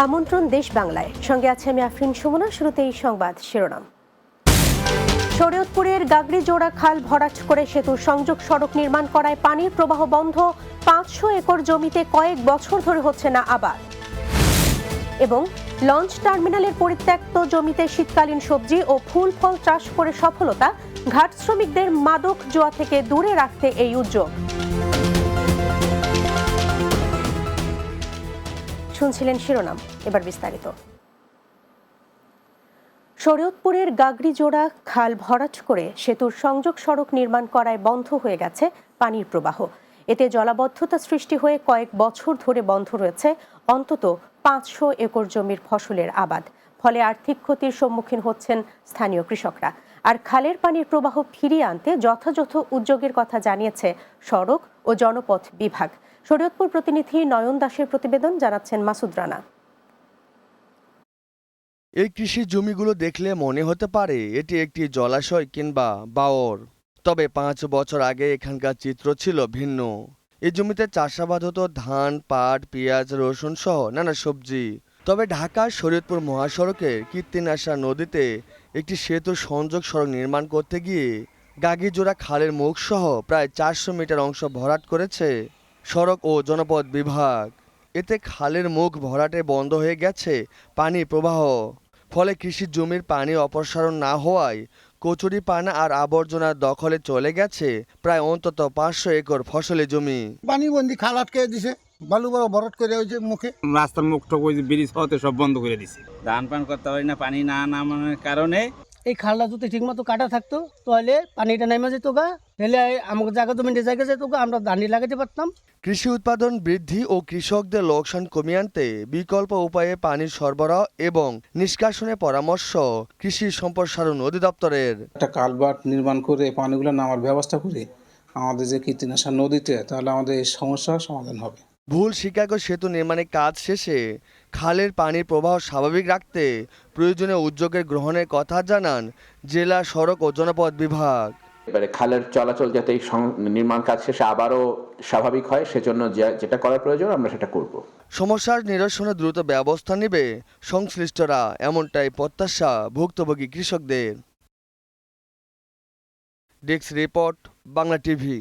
আমন্ত্রণ দেশ বাংলায়, সঙ্গে আছে আমি আফরিন সুমনা। শুরুতেই সংবাদ শিরোনাম। শরীয়তপুরের গাগড়িজোড়া খাল ভরাট করে সেতুর সংযোগ সড়ক নির্মাণ করায় পানির প্রবাহ বন্ধ। 500 একর জমিতে কয়েক বছর ধরে হচ্ছে না আবাদ। এবং লঞ্চ টার্মিনালের পরিত্যক্ত জমিতে শীতকালীন সবজি ও ফুল ফল চাষ করে সফলতা। ঘাট শ্রমিকদের মাদক জুয়া থেকে দূরে রাখতে এই উদ্যোগ। শুনছিলেন শিরোনাম, এবার বিস্তারিত। শরীয়তপুরের গাগড়িজোড়া খাল ভরাট করে সেতুর সংযোগ সড়ক নির্মাণ করায় বন্ধ হয়ে গেছে পানির প্রবাহ। এতে জলাবদ্ধতা সৃষ্টি হয়ে কয়েক বছর ধরে বন্ধ রয়েছে অন্তত 500 একর জমির ফসলের আবাদ। ফলে আর্থিক ক্ষতির সম্মুখীন হচ্ছেন স্থানীয় কৃষকরা। আর খালের পানির প্রবাহ ফিরিয়ে আনতে যথাযথ উদ্যোগের কথা জানিয়েছে সড়ক ও জনপথ বিভাগ। শরীয়তপুর প্রতিনিধি নয়ন দাসের প্রতিবেদন, জানাচ্ছেন মাসুদ রানা। এই কৃষি জমিগুলো দেখলে মনে হতে পারে এটি একটি জলাশয় কিংবা বাওর, তবে 5 বছর আগে এখানকার চিত্র ছিল ভিন্ন। এই জমিতে চাষাবাদ হতো ধান, পাট, পেঁয়াজ, রসুন সহ নানা সবজি। তবে ঢাকার শরীয়তপুর মহাসড়কের কীর্তিনাশা নদীতে একটি সেতুর সংযোগ সড়ক নির্মাণ করতে গিয়ে গাগড়িজোড়া খালের মুখ সহ প্রায় 400 মিটার অংশ ভরাট করেছে সড়ক ও জনপথ বিভাগ। এতে খালের মুখ ভরাটে বন্ধ হয়ে গেছে পানি প্রবাহ। ফলে কৃষি জমির পানি অপসারণ না হওয়ায় কচুরি পানা আর আবর্জনার দখলে চলে গেছে প্রায় অন্তত 500 একর ফসলি জমি। পানি বন্দি খাল আটকে দিছে, বালু ভরাট করে ওই যে মুখে রাস্তার মুখটা ওই যে ব্রিজ হতে সব বন্ধ করে দিছে। ধান পান করতে পারি না, পানি না নামানোর কারণে। এই খালটা যদি ঠিক মতো কাটা থাকতো তাহলে পানিটা নেমে যেত গা, তাহলে আমাকে জায়গা জমিতে জায়গা যেত গা, আমরা ধানি লাগাতে পারতাম। কৃষি উৎপাদন বৃদ্ধি ও কৃষকদের লোকসান কমিয়ে আনতে বিকল্প উপায়ে পানির সরবরাহ এবং নিষ্কাশনের পরামর্শ কৃষি সম্প্রসারণ অধিদপ্তরের। একটা কালভার্ট নির্মাণ করে পানিগুলো নামার ব্যবস্থা করে আমাদের যে কীর্তিনাশা নদীতে, তাহলে আমাদের এই সমস্যার সমাধান হবে। ভুল শিকাগো সেতু নির্মাণের কাজ শেষে খালের পানির প্রবাহ স্বাভাবিক রাখতে প্রয়োজনীয় উদ্যোগের গ্রহণের কথা জানান জেলা সড়ক ও জনপথ বিভাগ। এবারে খালের চলাচল যাতে এই নির্মাণ কাজ শেষে আবারও স্বাভাবিক হয়, সেজন্য যেটা করার প্রয়োজন আমরা সেটা করব। সমস্যার নিরসনে দ্রুত ব্যবস্থা নেবে সংশ্লিষ্টরা, এমনটাই প্রত্যাশা ভুক্তভোগী কৃষকদের। Desk report, Bangla TV.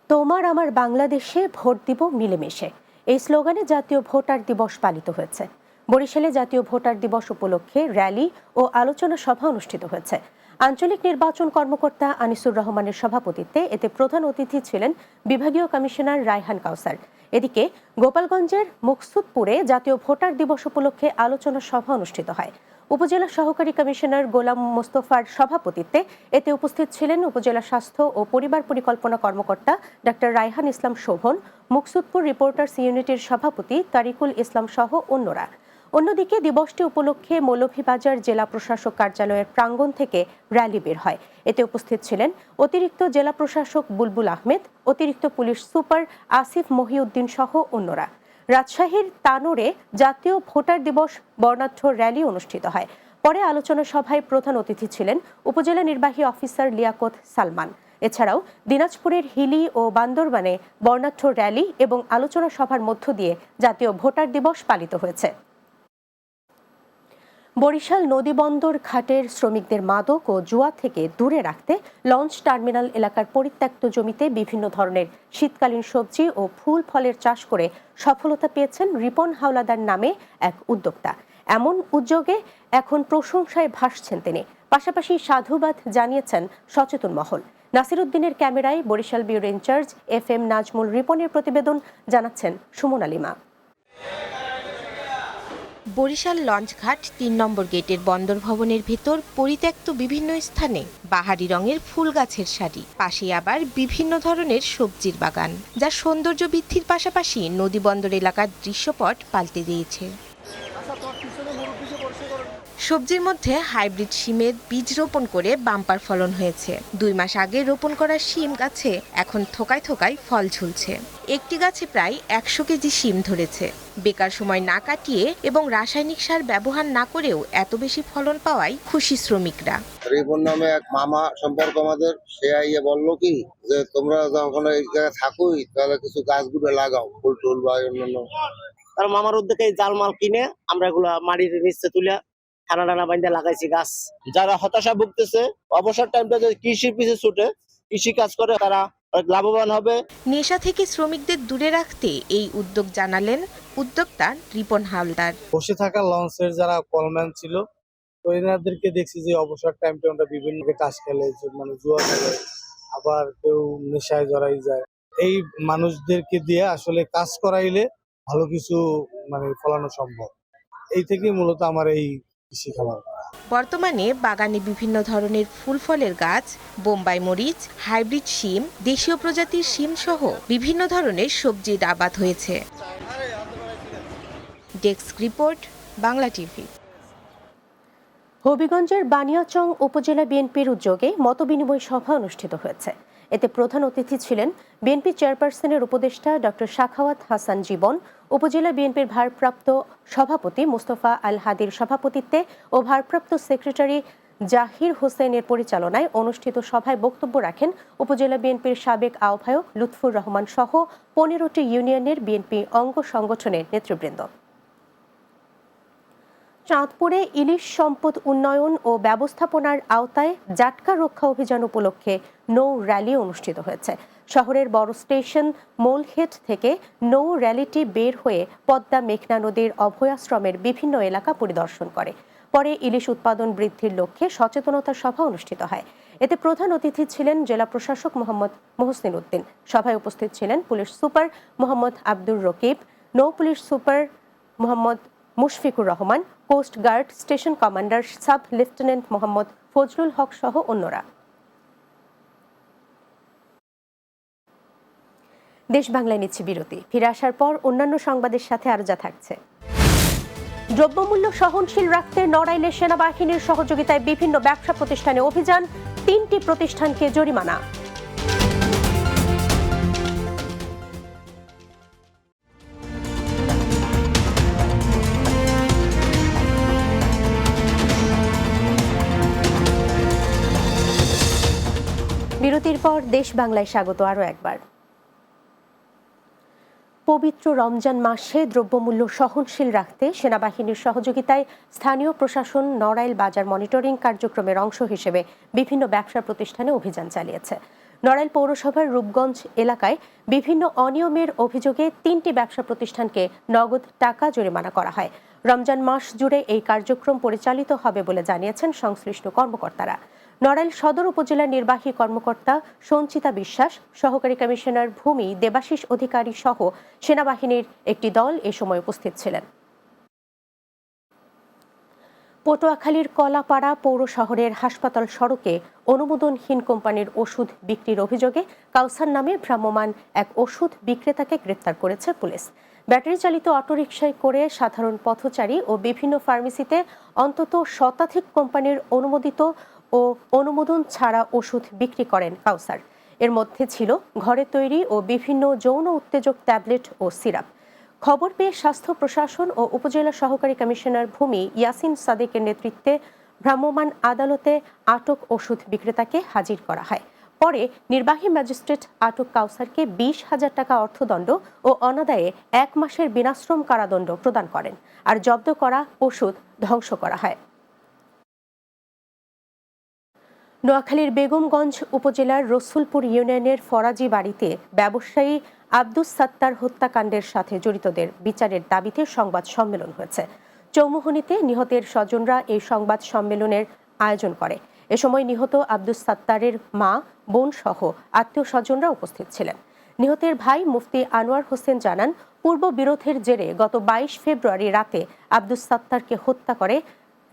তোমার আমার বাংলাদেশে ভোট দিব মিলেমিশে, এই স্লোগানে জাতীয় ভোটার দিবস পালিত হয়েছে। বরিশালে জাতীয় ভোটার দিবস উপলক্ষে র্যালি ও আলোচনা সভা অনুষ্ঠিত হয়েছে। আঞ্চলিক নির্বাচন কর্মকর্তা আনিসুর রহমানের সভাপতিত্বে এতে প্রধান অতিথি ছিলেন বিভাগীয় কমিশনার রায়হান কাউসার। এদিকে গোপালগঞ্জের মুকসুদপুরে জাতীয় ভোটার দিবস উপলক্ষে আলোচনা সভা অনুষ্ঠিত হয়। উপজেলা সহকারী কমিশনার গোলাম মোস্তফার সভাপতিত্বে এতে উপস্থিত ছিলেন উপজেলা স্বাস্থ্য ও পরিবার পরিকল্পনা কর্মকর্তা ডাক্তার রায়হান ইসলাম শোভন, মুকসুদপুর রিপোর্টার্স ইউনিটের সভাপতি তারিকুল ইসলাম সহ অন্যরা। অন্যদিকে দিবসটি উপলক্ষে মৌলভীবাজার জেলা প্রশাসক কার্যালয়ের প্রাঙ্গণ থেকে র্যালি বের হয়। এতে উপস্থিত ছিলেন অতিরিক্ত জেলা প্রশাসক বুলবুল আহমেদ, অতিরিক্ত পুলিশ সুপার আসিফ মহিউদ্দিন সহ অন্যরা। রাজশাহীর তানোরে জাতীয় ভোটার দিবস বর্ণাঢ্য র্যালি অনুষ্ঠিত হয়। পরে আলোচনা সভায় প্রধান অতিথি ছিলেন উপজেলা নির্বাহী অফিসার লিয়াকত সালমান। এছাড়াও দিনাজপুরের হিলি ও বান্দরবানে বর্ণাঢ্য র্যালি এবং আলোচনা সভার মধ্য দিয়ে জাতীয় ভোটার দিবস পালিত হয়েছে। বরিশাল নদীবন্দর ঘাটের শ্রমিকদের মাদক ও জুয়া থেকে দূরে রাখতে লঞ্চ টার্মিনাল এলাকার পরিত্যক্ত জমিতে বিভিন্ন ধরনের শীতকালীন সবজি ও ফুল ফলের চাষ করে সফলতা পেয়েছেন রিপন হাওলাদার নামে এক উদ্যোক্তা। এমন উদ্যোগে এখন প্রশংসায় ভাসছেন তিনি। পাশাপাশি সাধুবাদ জানিয়েছেন সচেতন মহল। নাসির উদ্দিনের ক্যামেরায় Barishal bureau in charge FM Najmul রিপনের প্রতিবেদন, জানাচ্ছেন সুমন আলিমা। বরিশাল লঞ্চঘাট ৩ নম্বর গেটের বন্দর ভবনের ভেতর পরিত্যক্ত বিভিন্ন স্থানে বাহারি রঙের ফুল গাছের সারি, পাশে আবার বিভিন্ন ধরনের সবজির বাগান, যা সৌন্দর্য বৃদ্ধির পাশাপাশি নদী বন্দর এলাকার দৃশ্যপট পাল্টে দিয়েছে। সবজির মধ্যে হাইব্রিড শিমের বীজ রোপণ করে বাম্পার ফলন হয়েছে। 2 মাস আগে রোপণ করা শিম গাছে এখন থোকায় থোকায় ফল ঝুলছে। একটি গাছে প্রায় 100 কেজি শিম ধরেছে। বেকার সময় না কাটিয়ে এবং রাসায়নিক সার ব্যবহার না করেও এত বেশি ফলন পাওয়ায় খুশি শ্রমিকরা। রিপন নামে এক মামা সম্পর্ক আমাদের, সে আইয়ে বললো কি যে তোমরা যখন এই জায়গায় থাকোই তাহলে কিছু গাছগুলো লাগাও, ফুল টুল বা অন্যান্য তার মামার উদ্যোগে এই জাল মাল কিনে আমরা এগুলা মাটির নিচে তুলে টানা টানা বাইন্দা লাগাইছি গাছ। যারা হতাশা ভুগতেছে অবসর টাইমটা যদি কৃষির পিছে ছুটে কৃষি কাজ করে তারা অনেক লাভবান হবে। নেশা থেকে শ্রমিকদের দূরে রাখতে এই উদ্যোগ জানালেন উদ্যোক্তা রিপন হালদার। বসে থাকা লঞ্চের যারা কলম্যান ছিল তো এনাদেরকে দেখছি যে অবসর টাইমটা ওরা বিভিন্ন কাজ খেলে, মানে জুয়া খেলে, আবার কেউ নেশায় জড়াই যায়। এই মানুষদেরকে দিয়ে আসলে কাজ করাইলে ভালো কিছু মানে ফলানো সম্ভব। এই থেকেই মূলত আমার এই কৃষি খামার। বর্তমানে বাগানে বিভিন্ন ধরনের ফুল ফলের গাছ, বোম্বাই মরিচ, হাইব্রিড শিম, দেশীয় প্রজাতির শিম সহ বিভিন্ন ধরনের সবজির আবাদ হয়েছে। Desk report, Bangla TV. হবিগঞ্জের বানিয়াচং উপজেলা বিএনপির উদ্যোগে মতবিনিময় সভা অনুষ্ঠিত হয়েছে। এতে প্রধান অতিথি ছিলেন বিএনপি চেয়ারপারসনের উপদেষ্টা ডক্টর সাখাওয়াত হাসান জীবন, উপজেলা বিএনপির ভারপ্রাপ্ত সভাপতি মুস্তফা আল হাদির সভাপতিত্বে ও ভারপ্রাপ্ত সেক্রেটারি জাহির হোসেনের পরিচালনায় অনুষ্ঠিত সভায় বক্তব্য রাখেন উপজেলা বিএনপির সাবেক আহ্বায়ক লুৎফুর রহমান সহ 15টি ইউনিয়নের বিএনপি অঙ্গ সংগঠনের নেতৃবৃন্দ। চাঁদপুরে ইলিশ সম্পদ উন্নয়ন ও ব্যবস্থাপনার আওতায় জাটকা রক্ষা অভিযান উপলক্ষে নৌ র্যালি অনুষ্ঠিত হয়েছে। শহরের বড় স্টেশন মোলহেড থেকে নৌ র্যালিটি বের হয়ে পদ্মা মেঘনা নদীর অভয়াশ্রমের বিভিন্ন এলাকা পরিদর্শন করে। পরে ইলিশ উৎপাদন বৃদ্ধির লক্ষ্যে সচেতনতা সভা অনুষ্ঠিত হয়। এতে প্রধান অতিথি ছিলেন জেলা প্রশাসক মোহাম্মদ মহসিন উদ্দিন। সভায় উপস্থিত ছিলেন পুলিশ সুপার মোহাম্মদ আব্দুর রকিব, নৌ police super Mohammad Mushfiqur Rahman, coast guard station commander sub lieutenant Mohammad Fazlul Haque সহ অন্যরা। দেশ বাংলায় নিচ্ছে বিরতি। ফিরে আসার পর অন্যান্য সংবাদের সাথে আরো যা থাকছে। দ্রব্যমূল্য সহনশীল রাখতে নড়াইলে সেনাবাহিনীর সহযোগিতায় বিভিন্ন ব্যবসা প্রতিষ্ঠানে অভিযান, 3টি প্রতিষ্ঠানকে জরিমানা। বিরতির পর দেশ বাংলায় স্বাগত আরও একবার। পবিত্র রমজান মাসে দ্রব্যমূল্য সহনশীল রাখতে সেনাবাহিনীর সহযোগিতায় স্থানীয় প্রশাসন নড়াইল বাজার মনিটরিং কার্যক্রমের অংশ হিসেবে বিভিন্ন ব্যবসা প্রতিষ্ঠানে অভিযান চালিয়েছে। নড়াইল পৌরসভার রূপগঞ্জ এলাকায় বিভিন্ন অনিয়মের অভিযোগে 3টি ব্যবসা প্রতিষ্ঠানকে নগদ টাকা জরিমানা করা হয়। রমজান মাস জুড়ে এই কার্যক্রম পরিচালিত হবে বলে জানিয়েছেন সংশ্লিষ্ট কর্মকর্তারা। নড়াইল সদর উপজেলার নির্বাহী কর্মকর্তা সঞ্চিতা বিশ্বাস, সহকারী কমিশনার ভূমি দেবাশিস অধিকারী সহ সেনাবাহিনীর একটি দল এ সময় উপস্থিত ছিলেন। পটুয়াখালীর কলাপাড়া পৌর শহরের হাসপাতাল সড়কে অনুমোদনহীন কোম্পানির ওষুধ বিক্রির অভিযোগে কাউসার নামে ভ্রাম্যমাণ এক ওষুধ বিক্রেতাকে গ্রেপ্তার করেছে পুলিশ। ব্যাটারি চালিত অটোরিকশায় করে সাধারণ পথচারী ও বিভিন্ন ফার্মেসিতে অন্তত শতাধিক কোম্পানির অনুমোদিত ও অনুমোদন ছাড়া ওষুধ বিক্রি করেন কাউসার। এর মধ্যে ছিল ঘরে তৈরি ও বিভিন্ন যৌন উত্তেজক ট্যাবলেট ও সিরাপ। খবর পেয়ে স্বাস্থ্য প্রশাসন ও উপজেলা সহকারী কমিশনার ভূমি ইয়াসিন সাদেকের নেতৃত্বে ভ্রাম্যমাণ আদালতে আটক ওষুধ বিক্রেতাকে হাজির করা হয়। পরে নির্বাহী ম্যাজিস্ট্রেট আটক কাউসারকে 20,000 টাকা অর্থদণ্ড ও অনাদায়ে 1 মাসের বিনাশ্রম কারাদণ্ড প্রদান করেন, আর জব্দ করা ওষুধ ধ্বংস করা হয়। নোয়াখালীর বেগমগঞ্জ উপজেলার রসুলপুর ইউনিয়নের ফরাজি বাড়িতে ব্যবসায়ী আব্দুস সাত্তার হত্যাকাণ্ডের সাথে জড়িতদের বিচারের দাবিতে সংবাদ সম্মেলন হয়েছে। চৌমুহনীতে নিহতের স্বজনরা এই সংবাদ সম্মেলনের আয়োজন করে। এ সময় নিহত আব্দুস সাত্তারের মা, বোন সহ আত্মীয় স্বজনরা উপস্থিত ছিলেন। নিহতের ভাই মুফতি আনোয়ার হোসেন জানান, পূর্ব বিরোধের জেরে গত 22 ফেব্রুয়ারি রাতে আব্দুস সাত্তারকে হত্যা করে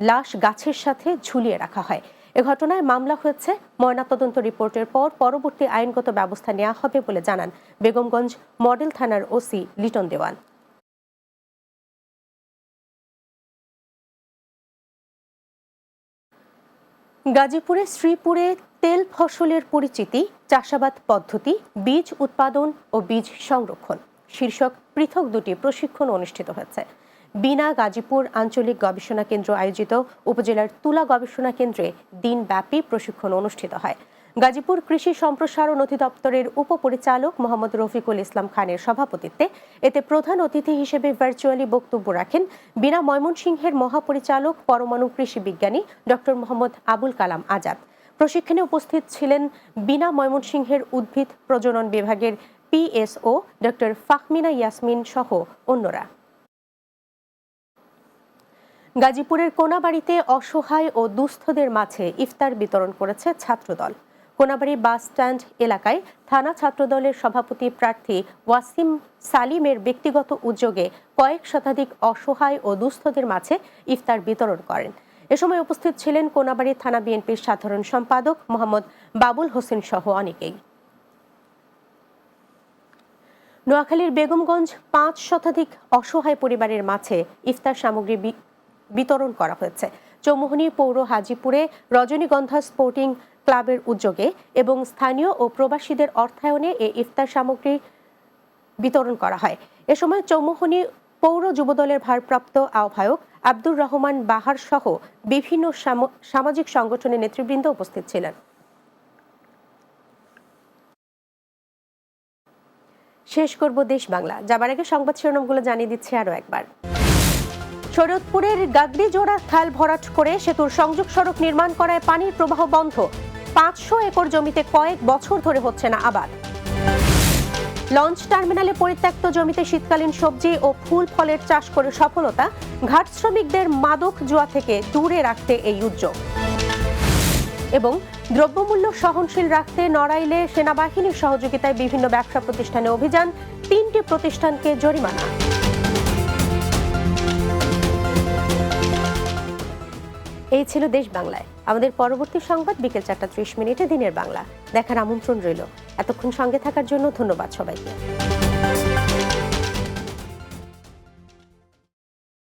লাশ গাছের সাথে ঝুলিয়ে রাখা হয়। এ ঘটনায় মামলা হয়েছে। ময়নাতদন্ত রিপোর্টের পর পরবর্তী আইনগত ব্যবস্থা নেওয়া হবে বলে জানান বেগমগঞ্জ মডেল থানার ওসি লিটন দেওয়ান। গাজীপুরে শ্রীপুরে তেল ফসলের পরিচিতি, চাষাবাদ পদ্ধতি, বীজ উৎপাদন ও বীজ সংরক্ষণ শীর্ষক পৃথক 2টি প্রশিক্ষণ অনুষ্ঠিত হয়েছে। বিনা গাজীপুর আঞ্চলিক গবেষণা কেন্দ্র আয়োজিত উপজেলার তুলা গবেষণা কেন্দ্রে দিনব্যাপী প্রশিক্ষণ অনুষ্ঠিত হয়। গাজীপুর কৃষি সম্প্রসারণ অধিদপ্তরের উপপরিচালক মোহাম্মদ রফিকুল ইসলাম খানের সভাপতিত্বে এতে প্রধান অতিথি হিসেবে ভার্চুয়ালি বক্তব্য রাখেন বিনা ময়মনসিংহের মহাপরিচালক পরমাণু কৃষি বিজ্ঞানী ডক্টর মোহাম্মদ আবুল কালাম আজাদ। প্রশিক্ষণে উপস্থিত ছিলেন বিনা ময়মনসিংহের উদ্ভিদ প্রজনন বিভাগের পিএসও ডক্টর ফাহমিনা ইয়াসমিন সহ অন্যরা। গাজীপুরের কোনাবাড়িতে অসহায় ও দুস্থদের মাঝে ইফতার বিতরণ করেছে ছাত্রদল। কোনাবাড়ি বাস স্ট্যান্ড এলাকায় থানা ছাত্রদলের সভাপতি প্রার্থী ওয়াসিম সালিমের ব্যক্তিগত উদ্যোগে কয়েক শতাধিক অসহায় ও দুস্থদের মাঝে ইফতার বিতরণ করেন। এ সময় উপস্থিত ছিলেন কোনাবাড়ি থানা বিএনপির সাধারণ সম্পাদক মোহাম্মদ বাবুল হোসেন সহ অনেকেই। নোয়াখালীর বেগমগঞ্জ 5 শতাধিক অসহায় পরিবারের মাঝে ইফতার সামগ্রী বিতরণ করা হয়েছে। চৌমুহনী পৌর হাজীপুরে রজনীগন্ধা স্পোর্টিং ক্লাবের উদ্যোগে এবং স্থানীয় ও প্রবাসীদের অর্থায়নে এই ইফতার সামগ্রী বিতরণ করা হয়। এ সময় চৌমুহনী পৌর যুবদলের ভারপ্রাপ্ত আহ্বায়ক আব্দুর রহমান বাহার সহ বিভিন্ন সামাজিক সংগঠনের নেতৃবৃন্দ উপস্থিত ছিলেন। শেষ করব দেশ বাংলা, যাবার আগে সংবাদ শিরোনামগুলো জানিয়ে দিচ্ছি আরো একবার। শরীয়তপুরের গাগড়িজোড়া খাল ভরাট করে সেতুর সংযোগ সড়ক নির্মাণ করায় পানির প্রবাহ বন্ধ। 500 একর জমিতে কয়েক বছর ধরে হচ্ছে না আবাদ। লঞ্চ টার্মিনালে পরিত্যক্ত জমিতে শীতকালীন সবজি ও ফুল ফলের চাষ করে সফলতা। ঘাট শ্রমিকদের মাদক জুয়া থেকে দূরে রাখতে এই উদ্যোগ। এবং দ্রব্যমূল্য সহনশীল রাখতে নড়াইলে সেনাবাহিনীর সহযোগিতায় বিভিন্ন ব্যবসা প্রতিষ্ঠানে অভিযান, 3টি প্রতিষ্ঠানকে জরিমানা। এই ছিল দেশ বাংলায়। আমাদের পরবর্তী সংবাদ বিকেল 4:30 দিনের বাংলা দেখার আমন্ত্রণ রইল। এতক্ষণ সঙ্গে থাকার জন্য ধন্যবাদ সবাইকে।